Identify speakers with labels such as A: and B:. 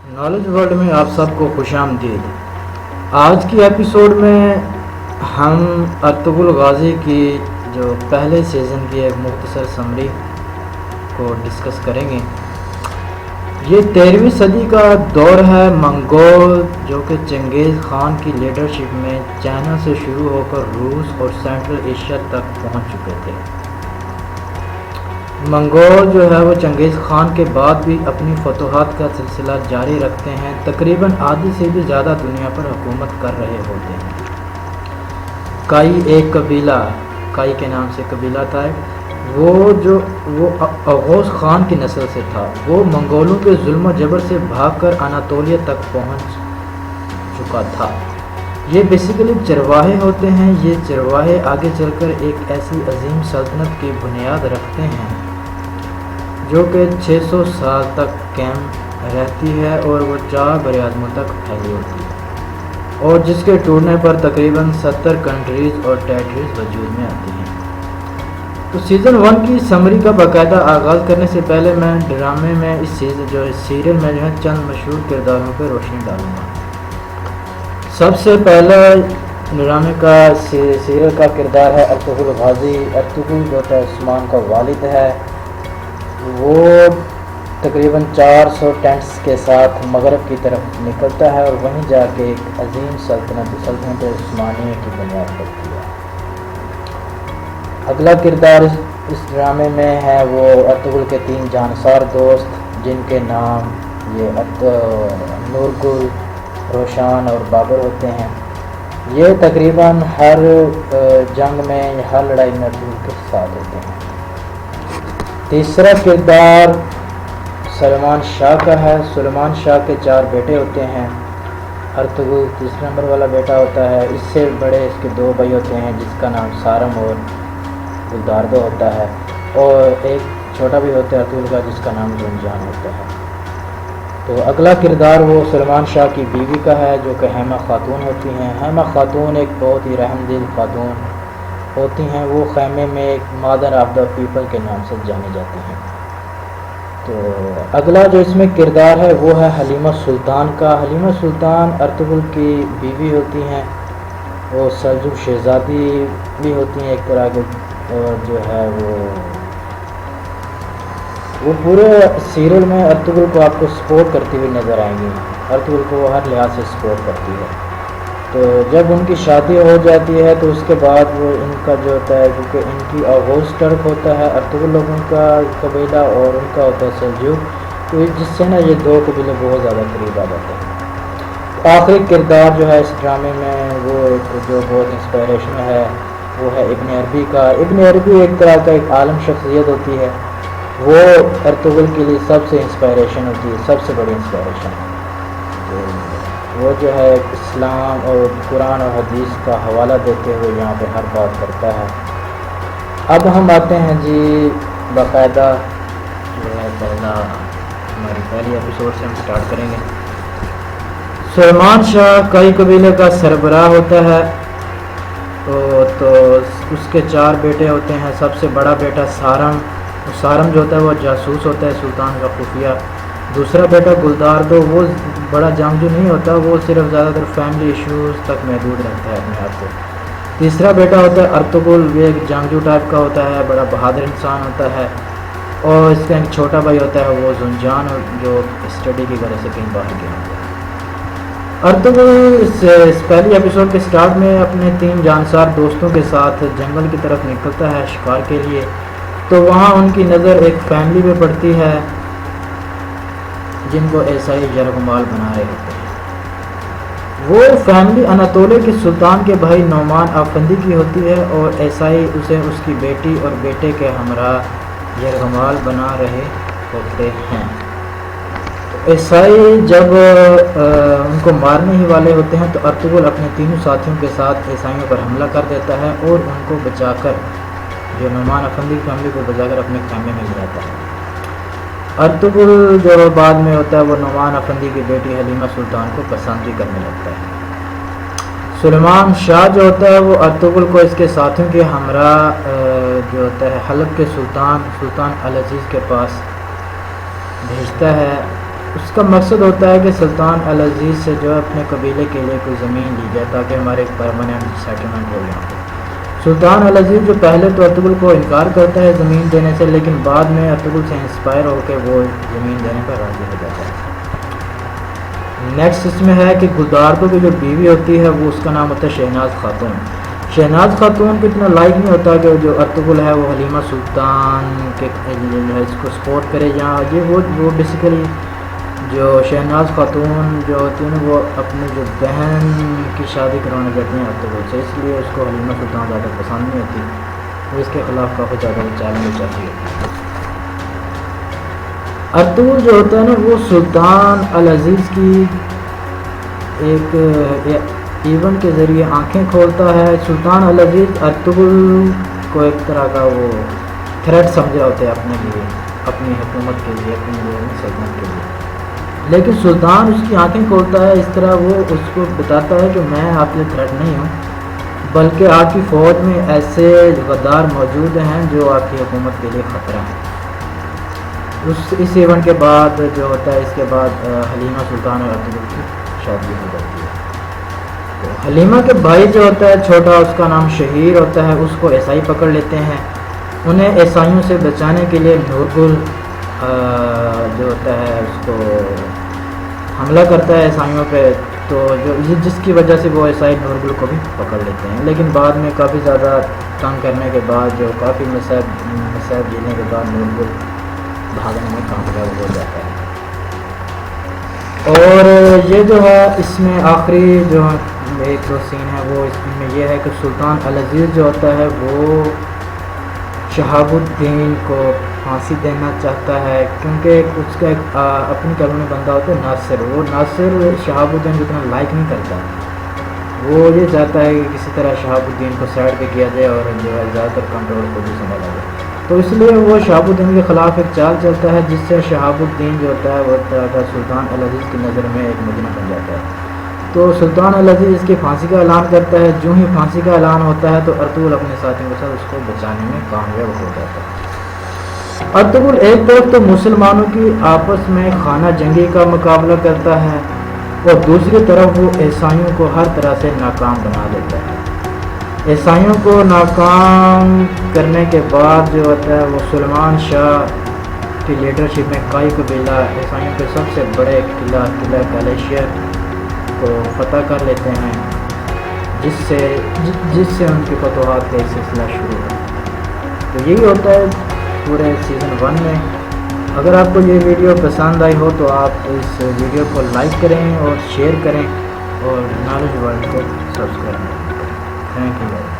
A: Knowledge world میں آپ سب کو خوش آمدید۔ آج کی ایپیسوڈ میں ہم ارطغرل غازی کی جو پہلے سیزن کی ایک مختصر سمری کو ڈسکس کریں گے۔ یہ 13ویں صدی کا دور ہے منگول، جو کہ چنگیز خان کی لیڈرشپ میں چائنا سے شروع ہو کر روس اور سینٹرل ایشیا تک پہنچ چکے تھے۔ منگول جو ہے وہ چنگیز خان کے بعد بھی اپنی فتوحات کا سلسلہ جاری رکھتے ہیں، تقریباً آدھی سے بھی زیادہ دنیا پر حکومت کر رہے ہوتے ہیں۔ کائی ایک قبیلہ، کائی کے نام سے قبیلہ تھا، وہ اغوز خان کی نسل سے تھا۔ وہ منگولوں کے ظلم و جبر سے بھاگ کر اناطولیہ تک پہنچ چکا تھا۔ یہ بیسیکلی چرواہے ہوتے ہیں۔ یہ چرواہے آگے چل کر ایک ایسی عظیم سلطنت کی بنیاد رکھتے ہیں جو کہ 600 سال تک قائم رہتی ہے اور وہ 4 براعظموں تک پھیلی ہوتی ہے، اور جس کے ٹوٹنے پر تقریباً 70 کنٹریز اور ٹیریٹریز وجود میں آتی ہیں۔ تو سیزن 1 کی سمری کا باقاعدہ آغاز کرنے سے پہلے میں ڈرامے میں اس سیریل میں چند مشہور کرداروں پر روشنی ڈالوں گا۔ سب سے پہلا ڈرامے کا سیریل کا کردار ہے ارطغرل غازی۔ ارطغرل جو تھا عثمان کا والد ہے، وہ تقریباً 400 ٹینٹس کے ساتھ مغرب کی طرف نکلتا ہے اور وہیں جا کے ایک عظیم سلطنت عثمانیہ کی بنیاد رکھتی ہے۔ اگلا کردار اس ڈرامے میں ہے وہ ارطغرل کے 3 جانسار دوست، جن کے نام یہ نورگل، روشان اور بابر ہوتے ہیں۔ یہ تقریباً ہر جنگ میں، ہر لڑائی میں ارطغرل کے ساتھ ہوتے ہیں۔ تیسرا کردار سلمان شاہ کا ہے۔ سلمان شاہ کے 4 بیٹے ہوتے ہیں۔ ارطغرل تیسرے نمبر والا بیٹا ہوتا ہے۔ اس سے بڑے اس کے 2 بھائی ہوتے ہیں، جس کا نام سارم اور گلداردو ہوتا ہے، اور ایک چھوٹا بھی ہوتا ہے ارطغرل کا، جس کا نام زنجان ہوتا ہے۔ تو اگلا کردار وہ سلمان شاہ کی بیوی کا ہے، جو کہ حیمہ خاتون ہوتی ہیں۔ حیمہ خاتون ایک بہت ہی رحم دل خاتون ہوتی ہیں۔ وہ خیمے میں ایک مادر آف دا پیپل کے نام سے جانی جاتی ہیں۔ تو اگلا جو اس میں کردار ہے وہ ہے حلیمہ سلطان کا۔ حلیمہ سلطان ارطغرل کی بیوی ہوتی ہیں، وہ سلجوق شہزادی بھی ہوتی ہیں ایک طرح کے، اور جو ہے وہ پورے سیریل میں ارطغرل کو آپ کو سپورٹ کرتی ہوئی نظر آئیں گی۔ ارطغرل کو وہ ہر لحاظ سے سپورٹ کرتی ہے۔ تو جب ان کی شادی ہو جاتی ہے تو اس کے بعد وہ ان کا جو ہوتا ہے، کیونکہ ان کی اغوز ٹرک ہوتا ہے ارطغرل لوگوں کا قبیلہ، اور ان کا ہوتا ہے سلجوق، تو جس سے نا یہ 2 قبیلے بہت زیادہ قریب آ جاتے ہیں۔ آخری کردار جو ہے اس ڈرامے میں وہ جو بہت انسپائریشن ہے، وہ ہے ابن عربی کا۔ ابن عربی ایک طرح کا ایک عالم شخصیت ہوتی ہے، وہ ارطغرل کے لیے سب سے انسپائریشن ہوتی ہے، سب سے بڑی انسپائریشن۔ وہ جو ہے اسلام اور قرآن اور حدیث کا حوالہ دیتے ہوئے یہاں پہ ہر بات کرتا ہے۔ اب ہم آتے ہیں جی باقاعدہ جو ہے ہماری پہلی ایپیسوڈ سے ہم سٹارٹ کریں گے۔ سلمان شاہ کئی قبیلے کا سربراہ ہوتا ہے، تو اس کے 4 بیٹے ہوتے ہیں۔ سب سے بڑا بیٹا سارم جو ہوتا ہے وہ جاسوس ہوتا ہے، سلطان کا خفیہ۔ دوسرا بیٹا گلداردو، وہ بڑا جنگجو نہیں ہوتا، وہ صرف زیادہ تر فیملی ایشوز تک محدود رکھتا ہے اپنے آپ کو۔ تیسرا بیٹا ہوتا ہے ارطغرل، یہ ایک جنگجو ٹائپ کا ہوتا ہے، بڑا بہادر انسان ہوتا ہے۔ اور اس کا ایک چھوٹا بھائی ہوتا ہے وہ زنجان، جو اسٹڈی کی وجہ سے کہیں باہر گیا ہوتا ہے۔ ارطغرل اس پہلی ایپیسوڈ کے سٹارٹ میں اپنے 3 جانسار دوستوں کے ساتھ جنگل کی طرف نکلتا ہے شکار کے لیے، تو وہاں ان کی نظر ایک فیملی پہ پڑتی ہے جن کو عیسائی یرغمال بنا رہے ہوتے ہیں۔ وہ فیملی اناطولیہ کے سلطان کے بھائی نعمان آفندی کی ہوتی ہے، اور عیسائی اسے اس کی بیٹی اور بیٹے کے ہمراہ یرغمال بنا رہے ہوتے ہیں۔ عیسائی جب ان کو مارنے ہی والے ہوتے ہیں تو ارطغرل اپنے 3 ساتھیوں کے ساتھ عیسائیوں پر حملہ کر دیتا ہے، اور ان کو بچا کر، جو نعمان افندی فیملی کو بچا کر اپنے خیمے میں لے آتا ہے۔ ارطغرل جو بعد میں ہوتا ہے وہ نعمان افندی کی بیٹی حلیمہ سلطان کو پسند بھی کرنے لگتا ہے۔ سلمان شاہ جو ہوتا ہے وہ ارطغرل کو اس کے ساتھیوں کے ہمراہ جو ہوتا ہے حلب کے سلطان العزیز کے پاس بھیجتا ہے، اس کا مقصد ہوتا ہے کہ سلطان العزیز سے جو ہے اپنے قبیلے کے لیے کوئی زمین لی جائے تاکہ ہمارے ایک پرماننٹ سیٹلمنٹ ہو یہاں پہ۔ سلطان العزیز جو پہلے تو ارطغرل کو انکار کرتا ہے زمین دینے سے، لیکن بعد میں ارطغرل سے انسپائر ہو کے وہ زمین دینے پر راضی ہو جاتا ہے۔ نیکسٹ اس میں ہے کہ گلداردو کی جو بیوی ہوتی ہے وہ اس کا نام ہوتا ہے شہناز خاتون۔ شہناز خاتون کو اتنا لائک نہیں ہوتا کہ جو ارطغرل ہے وہ حلیمہ سلطان کے اس کو سپورٹ کرے، یا یہ وہ بیسیکلی جو شہناز خاتون جو ہوتی ہے نا وہ اپنی جو بہن کی شادی کروانا چاہتی ہیں ارطغرل سے، اس لیے اس کو حلیمہ سلطان زیادہ پسند نہیں ہوتی، وہ اس کے خلاف کافی زیادہ چالنے چاہتی ہوتی ہے۔ ارطغرل جو ہوتا ہے نا وہ سلطان العزیز کی ایک ایونٹ کے ذریعے آنکھیں کھولتا ہے۔ سلطان العزیز ارطغرل کو ایک طرح کا وہ تھریٹ سمجھا ہوتا ہے اپنے لیے، اپنی حکومت کے لیے، اپنی سلطنت کے لیے، لیکن سلطان اس کی آنکھیں کھولتا ہے، اس طرح وہ اس کو بتاتا ہے کہ میں آپ کے تھریٹ نہیں ہوں، بلکہ آپ کی فوج میں ایسے غدار موجود ہیں جو آپ کی حکومت کے لیے خطرہ ہیں۔ اس ایونٹ کے بعد جو ہوتا ہے، اس کے بعد حلیمہ سلطان اور ارطغرل کی شادی ہو جاتی ہے۔ تو حلیمہ کے بھائی جو ہوتا ہے چھوٹا، اس کا نام شہیر ہوتا ہے، اس کو عیسائی پکڑ لیتے ہیں۔ انہیں عیسائیوں سے بچانے کے لیے نورگل جو ہوتا ہے اس کو حملہ کرتا ہے عیسائیوں پہ، تو جس کی وجہ سے وہ عیسائی نورگل کو بھی پکڑ لیتے ہیں، لیکن بعد میں کافی زیادہ تنگ کرنے کے بعد، جو کافی مصائب جینے کے بعد نورگل بھاگنے میں کامیاب ہو جاتا ہے۔ اور یہ جو ہے اس میں آخری جو ایک دو سین ہے وہ اس میں یہ ہے کہ سلطان العزیز جو ہوتا ہے وہ شہاب الدین کو پھانسی دینا چاہتا ہے، کیونکہ اس کا ایک اپنی کلمے بندہ ہوتا ہے ناصر، وہ ناصر شہاب الدین کو اتنا لائک نہیں کرتا، وہ یہ چاہتا ہے کہ کسی طرح شہاب الدین کو سائڈ پہ کیا جائے اور جو ہے زیادہ تر کنٹرول کو بھی سنبھالا جائے، تو اس لیے وہ شہاب الدین کے خلاف ایک چال چلتا ہے، جس سے شہاب الدین جو ہوتا ہے وہ سلطان العزیز کی نظر میں ایک مجرم بن جاتا ہے۔ تو سلطان العزیز اس کی پھانسی کا اعلان کرتا ہے۔ جو ہی پھانسی کا اعلان ہوتا ہے تو ارطغرل اپنے ساتھیوں کے ساتھ اس کو بچانے میں کامیاب ہو جاتا ہے۔ ارطغرل ایک طرف تو مسلمانوں کی آپس میں خانہ جنگی کا مقابلہ کرتا ہے، اور دوسری طرف وہ عیسائیوں کو ہر طرح سے ناکام بنا دیتا ہے۔ عیسائیوں کو ناکام کرنے کے بعد جو ہوتا ہے وہ سلمان شاہ کی لیڈرشپ میں کئی قبیلہ عیسائیوں کے سب سے بڑے قلعہ کالیشیر کو فتح کر لیتے ہیں، جس سے ان کی فتوحات کا ایک سلسلہ شروع ہے۔ تو یہی ہوتا ہے پورے سیزن 1 میں۔ اگر آپ کو یہ ویڈیو پسند آئی ہو تو آپ اس ویڈیو کو لائک کریں اور شیئر کریں، اور نالج ورلڈ کو سبسکرائب کریں۔ Thank you.